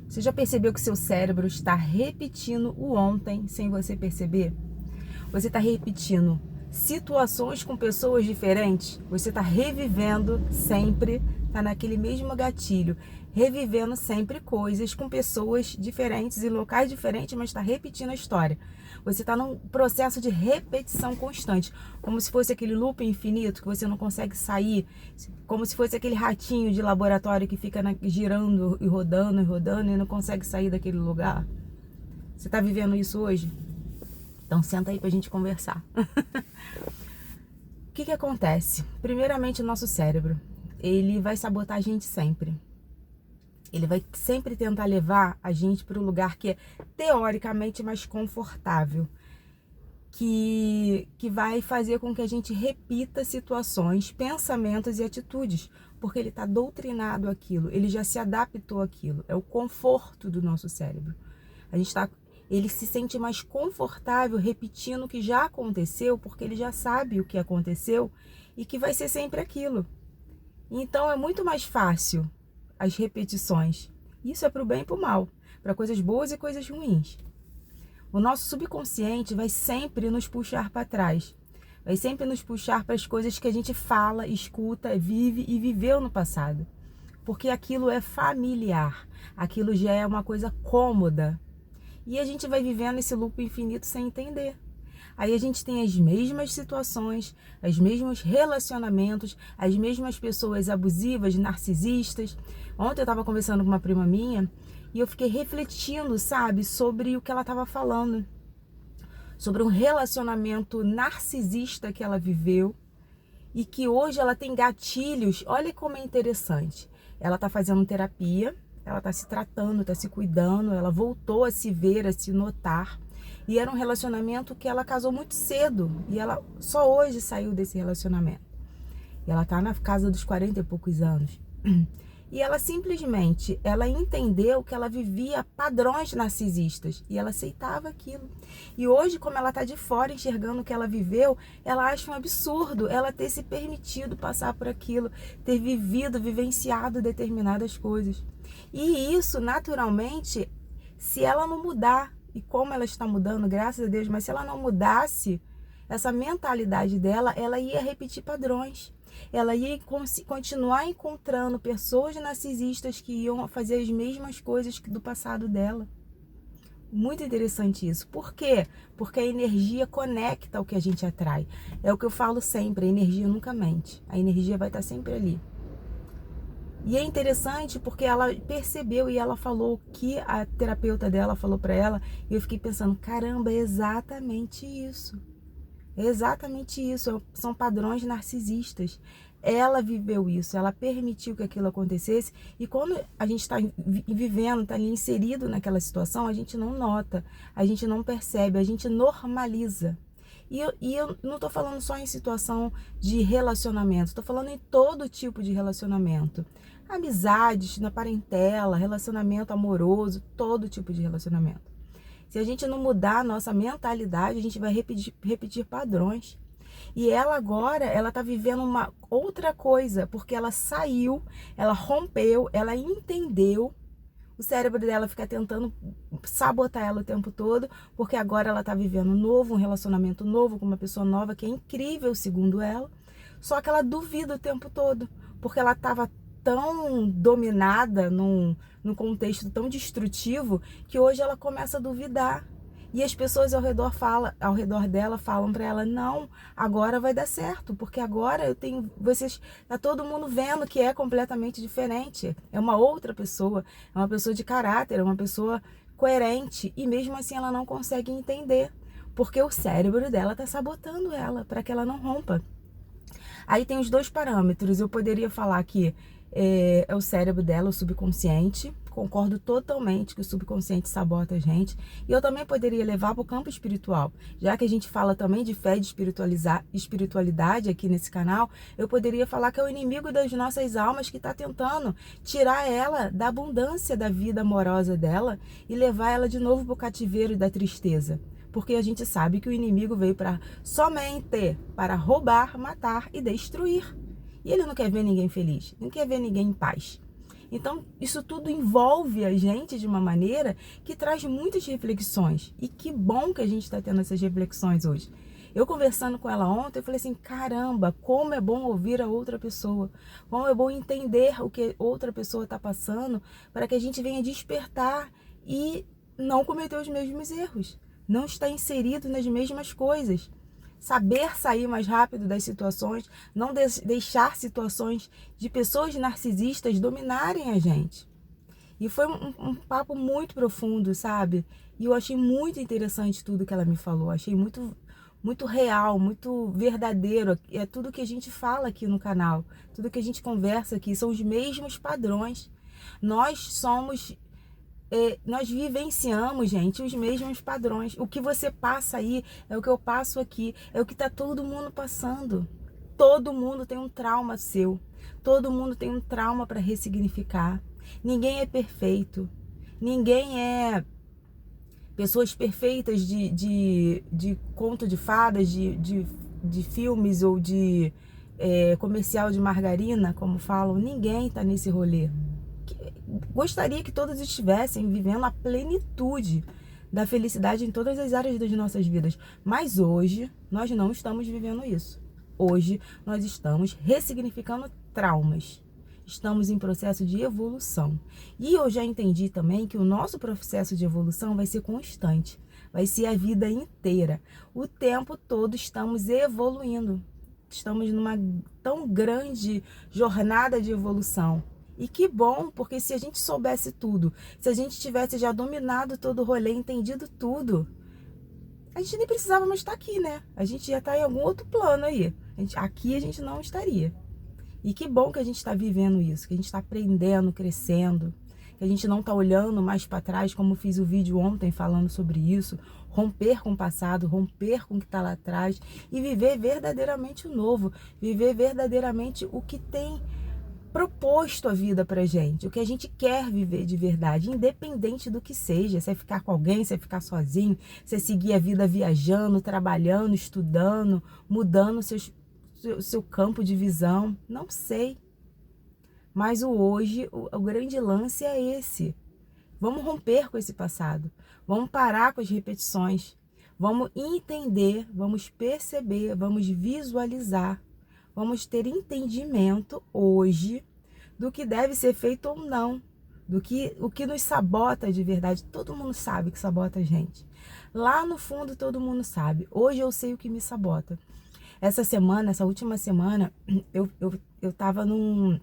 Você já percebeu que seu cérebro está repetindo o ontem sem você perceber? Você está repetindo situações com pessoas diferentes? Você está revivendo sempre, está naquele mesmo gatilho, revivendo sempre coisas com pessoas diferentes e locais diferentes, mas está repetindo a história. Você está num processo de repetição constante, como se fosse aquele loop infinito que você não consegue sair, como se fosse aquele ratinho de laboratório que fica girando e rodando e não consegue sair daquele lugar. Você está vivendo isso hoje? Então senta aí pra gente conversar. O que acontece? Primeiramente, o nosso cérebro, ele vai sabotar a gente sempre. Ele vai sempre tentar levar a gente para um lugar que é teoricamente mais confortável, que vai fazer com que a gente repita situações, pensamentos e atitudes, porque ele está doutrinado àquilo, ele já se adaptou àquilo, é o conforto do nosso cérebro. Ele se sente mais confortável repetindo o que já aconteceu, porque ele já sabe o que aconteceu e que vai ser sempre aquilo. Então é muito mais fácil as repetições. Isso é para o bem e para o mal, para coisas boas e coisas ruins. O nosso subconsciente vai sempre nos puxar para trás, vai sempre nos puxar para as coisas que a gente fala, escuta, vive e viveu no passado. Porque aquilo é familiar, aquilo já é uma coisa cômoda. E a gente vai vivendo esse loop infinito sem entender. Aí a gente tem as mesmas situações, os mesmos relacionamentos, as mesmas pessoas abusivas, narcisistas. Ontem eu estava conversando com uma prima minha e eu fiquei refletindo, sabe, sobre o que ela estava falando. Sobre um relacionamento narcisista que ela viveu e que hoje ela tem gatilhos. Olha como é interessante. Ela está fazendo terapia, ela está se tratando, está se cuidando, ela voltou a se ver, a se notar. E era um relacionamento que ela casou muito cedo. E ela só hoje saiu desse relacionamento. E ela tá na casa dos 40 e poucos anos. E ela simplesmente, ela entendeu que ela vivia padrões narcisistas. E ela aceitava aquilo. E hoje, como ela tá de fora enxergando o que ela viveu, ela acha um absurdo ela ter se permitido passar por aquilo. Ter vivenciado determinadas coisas. E isso, naturalmente, se ela não mudar, e como ela está mudando, graças a Deus, mas se ela não mudasse essa mentalidade dela, ela ia repetir padrões. Ela ia continuar encontrando pessoas narcisistas que iam fazer as mesmas coisas do passado dela. Muito interessante isso. Por quê? Porque a energia conecta ao que a gente atrai. É o que eu falo sempre, a energia nunca mente. A energia vai estar sempre ali. E é interessante porque ela percebeu e ela falou que a terapeuta dela falou para ela, e eu fiquei pensando, caramba, é exatamente isso. É exatamente isso, são padrões narcisistas. Ela viveu isso, ela permitiu que aquilo acontecesse, e quando a gente está vivendo, está ali inserido naquela situação, a gente não nota, a gente não percebe, a gente normaliza. E eu não estou falando só em situação de relacionamento, estou falando em todo tipo de relacionamento. Amizades, na parentela, relacionamento amoroso, todo tipo de relacionamento. Se a gente não mudar a nossa mentalidade, a gente vai repetir padrões. E ela agora, ela tá vivendo uma outra coisa, porque ela saiu, ela rompeu, ela entendeu. O cérebro dela fica tentando sabotar ela o tempo todo, porque agora ela tá vivendo um relacionamento novo com uma pessoa nova, que é incrível, segundo ela. Só que ela duvida o tempo todo, porque ela tava tão dominada num contexto tão destrutivo, que hoje ela começa a duvidar. E as pessoas ao redor dela falam para ela, não, agora vai dar certo, porque agora tá todo mundo vendo que é completamente diferente. É uma outra pessoa, é uma pessoa de caráter, é uma pessoa coerente, e mesmo assim ela não consegue entender, porque o cérebro dela tá sabotando ela para que ela não rompa. Aí tem os dois parâmetros. Eu poderia falar que é o cérebro dela, o subconsciente. Concordo totalmente que o subconsciente sabota a gente. E eu também poderia levar para o campo espiritual. Já que a gente fala também de fé e de espiritualidade aqui nesse canal, eu poderia falar que é o inimigo das nossas almas que está tentando tirar ela da abundância da vida amorosa dela e levar ela de novo para o cativeiro da tristeza. Porque a gente sabe que o inimigo veio somente para roubar, matar e destruir. E ele não quer ver ninguém feliz, não quer ver ninguém em paz. Então, isso tudo envolve a gente de uma maneira que traz muitas reflexões. E que bom que a gente está tendo essas reflexões hoje. Eu conversando com ela ontem, eu falei assim, caramba, como é bom ouvir a outra pessoa. Como é bom entender o que outra pessoa está passando para que a gente venha despertar e não cometer os mesmos erros. Não estar inserido nas mesmas coisas. Saber sair mais rápido das situações, não deixar situações de pessoas narcisistas dominarem a gente. E foi um papo muito profundo, sabe? E eu achei muito interessante tudo que ela me falou. Achei muito real, muito verdadeiro. É tudo que a gente fala aqui no canal, tudo que a gente conversa aqui, são os mesmos padrões. Nós vivenciamos, gente, os mesmos padrões. O que você passa aí é o que eu passo aqui, é o que tá todo mundo passando. Todo mundo tem um trauma seu, todo mundo tem um trauma para ressignificar. Ninguém é perfeito, ninguém é pessoas perfeitas de conto de fadas, de filmes ou de comercial de margarina, como falam. Ninguém tá nesse rolê. Gostaria que todos estivessem vivendo a plenitude da felicidade em todas as áreas das nossas vidas. Mas hoje nós não estamos vivendo isso. Hoje nós estamos ressignificando traumas. Estamos em processo de evolução. E eu já entendi também que o nosso processo de evolução vai ser constante. Vai ser a vida inteira. O tempo todo estamos evoluindo. Estamos numa tão grande jornada de evolução. E que bom, porque se a gente soubesse tudo, se a gente tivesse já dominado todo o rolê, entendido tudo, a gente nem precisava mais estar aqui, né? A gente já está em algum outro plano aí. Aqui a gente não estaria. E que bom que a gente está vivendo isso, que a gente está aprendendo, crescendo, que a gente não está olhando mais para trás, como fiz o vídeo ontem falando sobre isso, romper com o passado, romper com o que está lá atrás e viver verdadeiramente o novo, viver verdadeiramente o que tem proposto a vida pra gente, o que a gente quer viver de verdade, independente do que seja, se é ficar com alguém, se é ficar sozinho, se é seguir a vida viajando, trabalhando, estudando, mudando seu campo de visão, não sei. Mas o grande lance é esse. Vamos romper com esse passado, vamos parar com as repetições, vamos entender, vamos perceber, vamos visualizar. Vamos ter entendimento hoje do que deve ser feito ou não, o que nos sabota de verdade. Todo mundo sabe que sabota a gente. Lá no fundo todo mundo sabe. Hoje eu sei o que me sabota. Essa última semana, eu tava numa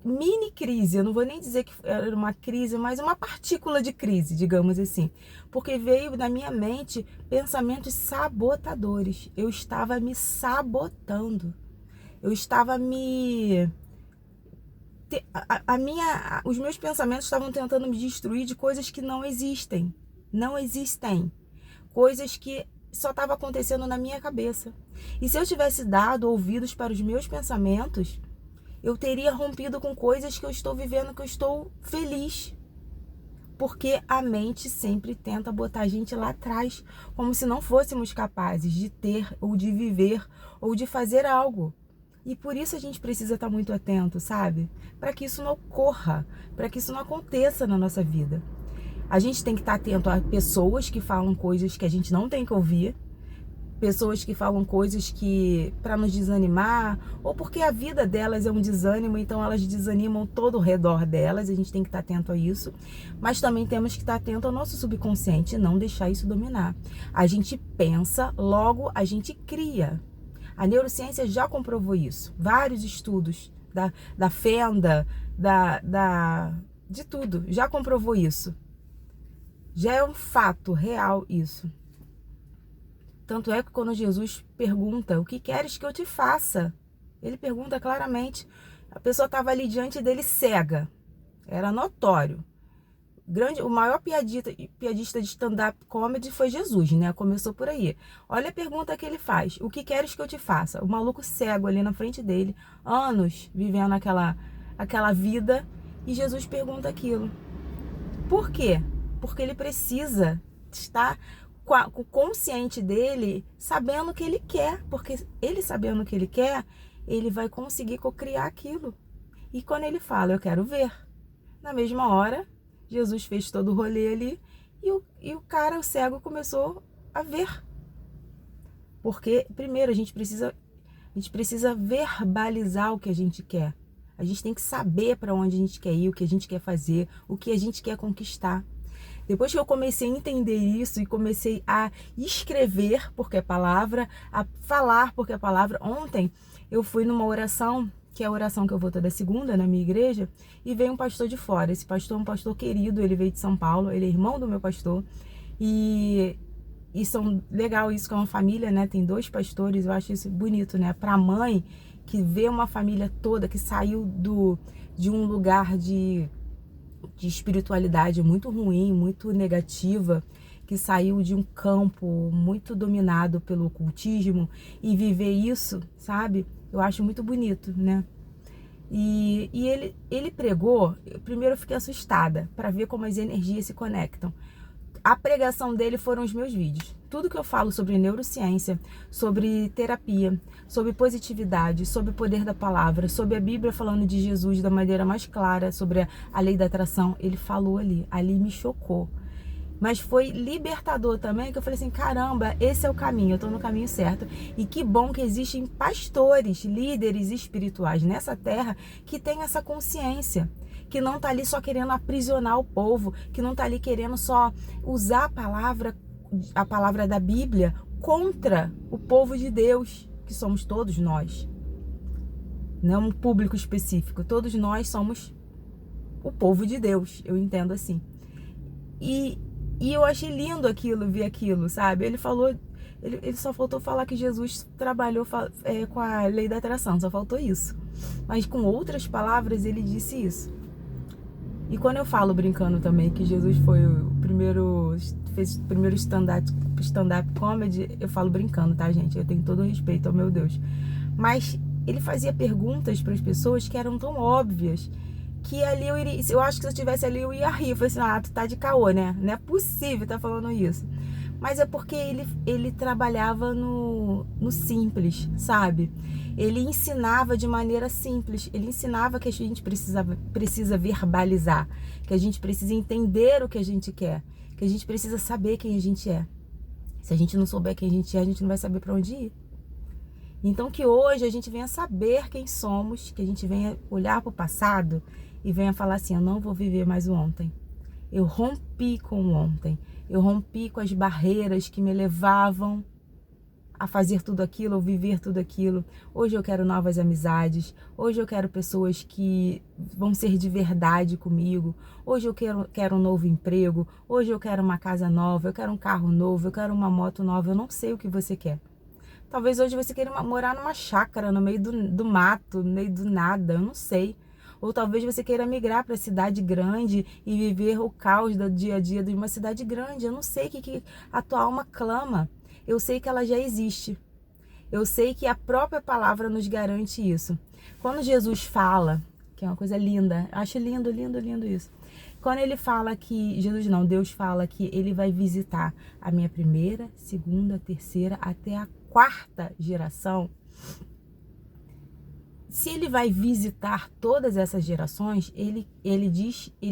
mini crise. Eu não vou nem dizer que era uma crise, mas uma partícula de crise, digamos assim. Porque veio na minha mente pensamentos sabotadores. Eu estava me sabotando. Eu estava os meus pensamentos estavam tentando me destruir de coisas que não existem. Não existem. Coisas que só estava acontecendo na minha cabeça. E se eu tivesse dado ouvidos para os meus pensamentos, eu teria rompido com coisas que eu estou vivendo, que eu estou feliz. Porque a mente sempre tenta botar a gente lá atrás, como se não fôssemos capazes de ter, ou de viver, ou de fazer algo. E por isso a gente precisa estar muito atento, sabe? Para que isso não ocorra, para que isso não aconteça na nossa vida. A gente tem que estar atento a pessoas que falam coisas que a gente não tem que ouvir, pessoas que falam coisas que para nos desanimar, ou porque a vida delas é um desânimo, então elas desanimam todo o redor delas. A gente tem que estar atento a isso, mas também temos que estar atento ao nosso subconsciente e não deixar isso dominar. A gente pensa, logo a gente cria. A neurociência já comprovou isso. Vários estudos da fenda, de tudo, já comprovou isso. Já é um fato real isso. Tanto é que quando Jesus pergunta, o que queres que eu te faça? Ele pergunta claramente. A pessoa estava ali diante dele cega. Era notório. O maior piadista de stand-up comedy foi Jesus, né? Começou por aí. Olha a pergunta que ele faz. O que queres que eu te faça? O maluco cego ali na frente dele. Anos vivendo aquela vida. E Jesus pergunta aquilo. Por quê? Porque ele precisa estar com o consciente dele, sabendo o que ele quer. Porque ele sabendo o que ele quer, ele vai conseguir cocriar aquilo. E quando ele fala, eu quero ver, na mesma hora, Jesus fez todo o rolê ali e o cara, o cego, começou a ver. Porque, primeiro, a gente precisa verbalizar o que a gente quer. A gente tem que saber para onde a gente quer ir, o que a gente quer fazer, o que a gente quer conquistar. Depois que eu comecei a entender isso e comecei a escrever, porque é palavra, a falar, porque é palavra. Ontem eu fui numa oração, que é a oração que eu vou toda segunda na minha igreja, e veio um pastor de fora. Esse pastor é um pastor querido, ele veio de São Paulo, ele é irmão do meu pastor. E são legal isso, que é uma família, né? Tem 2 pastores, eu acho isso bonito, né? Pra mãe que vê uma família toda que saiu de um lugar de espiritualidade muito ruim, muito negativa, que saiu de um campo muito dominado pelo ocultismo e viver isso, sabe? Eu acho muito bonito, né? E ele pregou, primeiro eu fiquei assustada para ver como as energias se conectam. A pregação dele foram os meus vídeos. Tudo que eu falo sobre neurociência, sobre terapia, sobre positividade, sobre o poder da palavra, sobre a Bíblia falando de Jesus da maneira mais clara, sobre a lei da atração, ele falou ali. Ali me chocou. Mas foi libertador também, que eu falei assim, caramba, esse é o caminho, eu tô no caminho certo. E que bom que existem pastores, líderes espirituais nessa terra que têm essa consciência, que não tá ali só querendo aprisionar o povo, que não tá ali querendo só usar a palavra da Bíblia contra o povo de Deus, que somos todos nós. Não um público específico, todos nós somos o povo de Deus, eu entendo assim. E eu achei lindo aquilo, ver aquilo, sabe? Ele falou, ele só faltou falar que Jesus trabalhou com a lei da atração, só faltou isso. Mas com outras palavras ele disse isso. E quando eu falo brincando também que Jesus foi fez o primeiro stand-up comedy, eu falo brincando, tá, gente? Eu tenho todo o respeito ao meu Deus. Mas ele fazia perguntas para as pessoas que eram tão óbvias que ali eu acho que se eu estivesse ali eu ia rir. Eu falei assim, ah, tu tá de caô, né? Não é possível tá falando isso. Mas é porque ele trabalhava no simples, sabe? Ele ensinava de maneira simples. Ele ensinava que a gente precisa verbalizar, que a gente precisa entender o que a gente quer, que a gente precisa saber quem a gente é. Se a gente não souber quem a gente não vai saber para onde ir. Então que hoje a gente venha saber quem somos, que a gente venha olhar para o passado e venha falar assim, eu não vou viver mais o ontem. Eu rompi com o ontem. Eu rompi com as barreiras que me levavam a fazer tudo aquilo ou viver tudo aquilo. Hoje eu quero novas amizades. Hoje eu quero pessoas que vão ser de verdade comigo. Hoje eu quero um novo emprego. Hoje eu quero uma casa nova. Eu quero um carro novo. Eu quero uma moto nova. Eu não sei o que você quer. Talvez hoje você queira morar numa chácara, no meio do mato, no meio do nada. Eu não sei. Ou talvez você queira migrar para a cidade grande e viver o caos do dia a dia de uma cidade grande. Eu não sei o que a tua alma clama. Eu sei que ela já existe. Eu sei que a própria palavra nos garante isso. Quando Jesus fala, que é uma coisa linda, acho lindo, lindo, lindo isso. Quando ele fala que, Deus fala que ele vai visitar a minha primeira, segunda, terceira, até a 4ª geração. Se ele vai visitar todas essas gerações, ele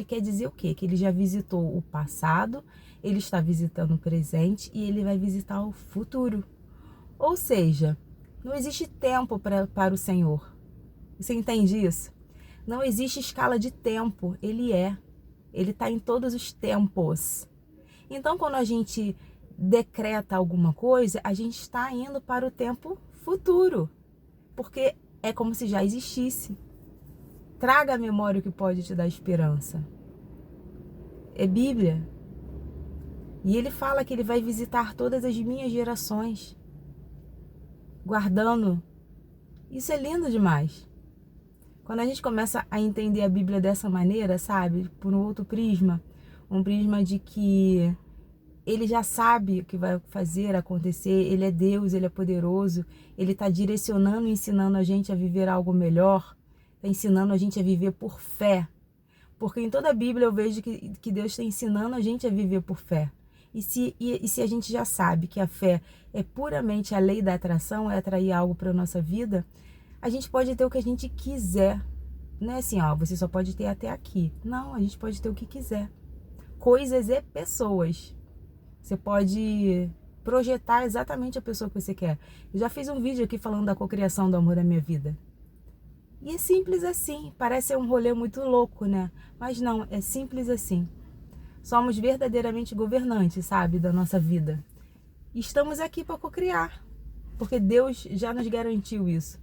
quer dizer o quê? Que ele já visitou o passado, ele está visitando o presente e ele vai visitar o futuro. Ou seja, não existe tempo para o Senhor. Você entende isso? Não existe escala de tempo, ele está em todos os tempos. Então, quando a gente decreta alguma coisa, a gente está indo para o tempo futuro, porque é como se já existisse. Traga à memória o que pode te dar esperança. É Bíblia. E ele fala que ele vai visitar todas as minhas gerações, guardando. Isso é lindo demais. Quando a gente começa a entender a Bíblia dessa maneira, sabe? Por um outro prisma, um prisma de que ele já sabe o que vai fazer acontecer, ele é Deus, ele é poderoso, ele está direcionando e ensinando a gente a viver algo melhor, está ensinando a gente a viver por fé. Porque em toda a Bíblia eu vejo que Deus está ensinando a gente a viver por fé. E se a gente já sabe que a fé é puramente a lei da atração, é atrair algo para a nossa vida, a gente pode ter o que a gente quiser. não é assim, ó, você só pode ter até aqui. Não, a gente pode ter o que quiser. Coisas e pessoas. Você pode projetar exatamente a pessoa que você quer. Eu já fiz um vídeo aqui falando da cocriação do amor da minha vida. E é simples assim. Parece ser um rolê muito louco, né? Mas não, é simples assim. Somos verdadeiramente governantes, sabe, da nossa vida. E estamos aqui para cocriar. Porque Deus já nos garantiu isso.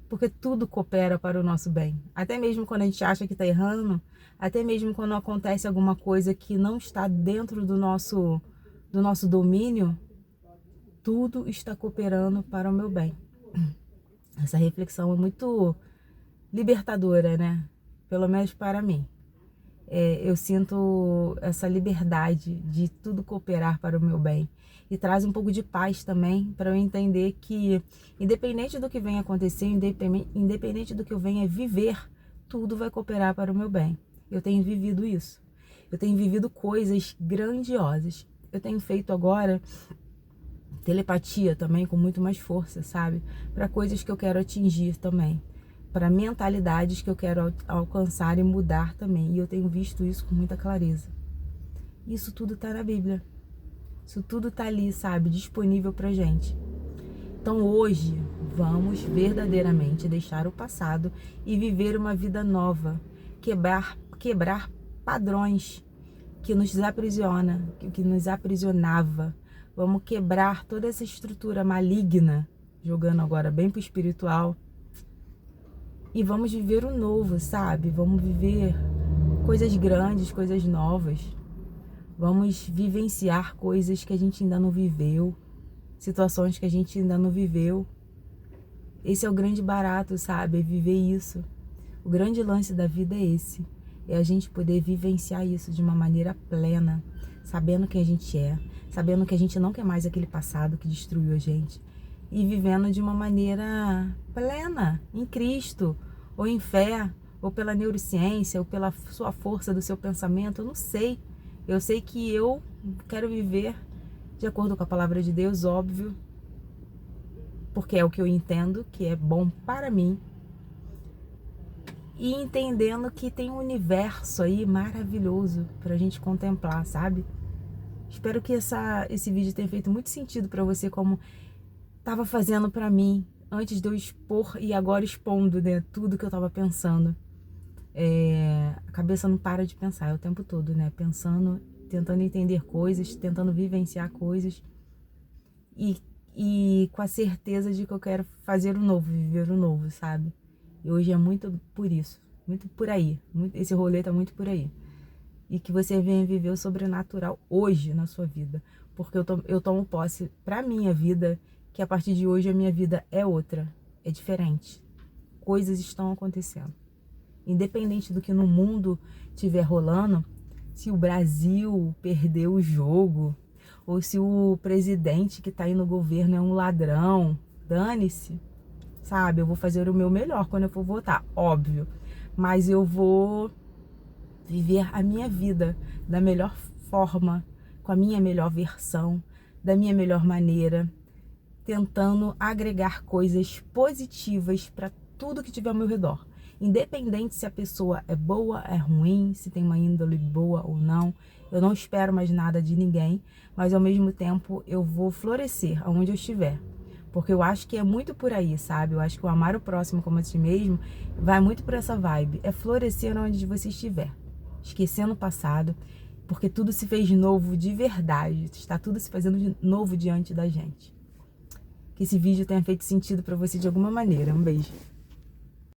Porque tudo coopera para o nosso bem. Até mesmo quando a gente acha que está errando, até mesmo quando acontece alguma coisa que não está dentro do nosso domínio, tudo está cooperando para o meu bem. Essa reflexão é muito libertadora, né? Pelo menos para mim. Eu sinto essa liberdade de tudo cooperar para o meu bem. E traz um pouco de paz também, para eu entender que, independente do que venha acontecer, independente do que eu venha viver, tudo vai cooperar para o meu bem. Eu tenho vivido isso. Eu tenho vivido coisas grandiosas. Eu tenho feito agora telepatia também com muito mais força, sabe? Para coisas que eu quero atingir também. Para mentalidades que eu quero alcançar e mudar também. E eu tenho visto isso com muita clareza. Isso tudo tá na Bíblia. Isso tudo tá ali, sabe? Disponível pra gente. Então hoje, vamos verdadeiramente deixar o passado e viver uma vida nova. Quebrar padrões que nos aprisiona, que nos aprisionava. Vamos quebrar toda essa estrutura maligna, jogando agora bem pro espiritual. E vamos viver o novo, sabe? Vamos viver coisas grandes, coisas novas. Vamos vivenciar coisas que a gente ainda não viveu. Situações que a gente ainda não viveu. Esse é o grande barato, sabe? É viver isso. O grande lance da vida é esse. É a gente poder vivenciar isso de uma maneira plena. Sabendo quem a gente é. Sabendo que a gente não quer mais aquele passado que destruiu a gente. E vivendo de uma maneira plena, em Cristo, ou em fé, ou pela neurociência, ou pela sua força do seu pensamento, eu não sei. Eu sei que eu quero viver de acordo com a palavra de Deus, óbvio, porque é o que eu entendo que é bom para mim. E entendendo que tem um universo aí maravilhoso pra gente contemplar, sabe? Espero que esse vídeo tenha feito muito sentido pra você, como tava fazendo pra mim, antes de eu expor e agora expondo, né, tudo que eu tava pensando. A cabeça não para de pensar, é o tempo todo, né, pensando, tentando entender coisas, tentando vivenciar coisas e com a certeza de que eu quero fazer o novo, viver o novo, sabe? E hoje é muito por isso, muito por aí, esse rolê tá muito por aí. E que você venha viver o sobrenatural hoje na sua vida, porque eu tomo posse pra minha vida, que a partir de hoje a minha vida é outra, é diferente. Coisas estão acontecendo. Independente do que no mundo estiver rolando, se o Brasil perdeu o jogo, ou se o presidente que está aí no governo é um ladrão, dane-se, sabe? Eu vou fazer o meu melhor quando eu for votar, óbvio. Mas eu vou viver a minha vida da melhor forma, com a minha melhor versão, da minha melhor maneira, tentando agregar coisas positivas para tudo que tiver ao meu redor. Independente se a pessoa é boa, é ruim, se tem uma índole boa ou não, eu não espero mais nada de ninguém, mas ao mesmo tempo eu vou florescer aonde eu estiver. Porque eu acho que é muito por aí, sabe? Eu acho que o amar o próximo como a ti mesmo vai muito por essa vibe. É florescer onde você estiver, esquecendo o passado, porque tudo se fez novo de verdade. Está tudo se fazendo de novo diante da gente. Que esse vídeo tenha feito sentido para você de alguma maneira. Um beijo.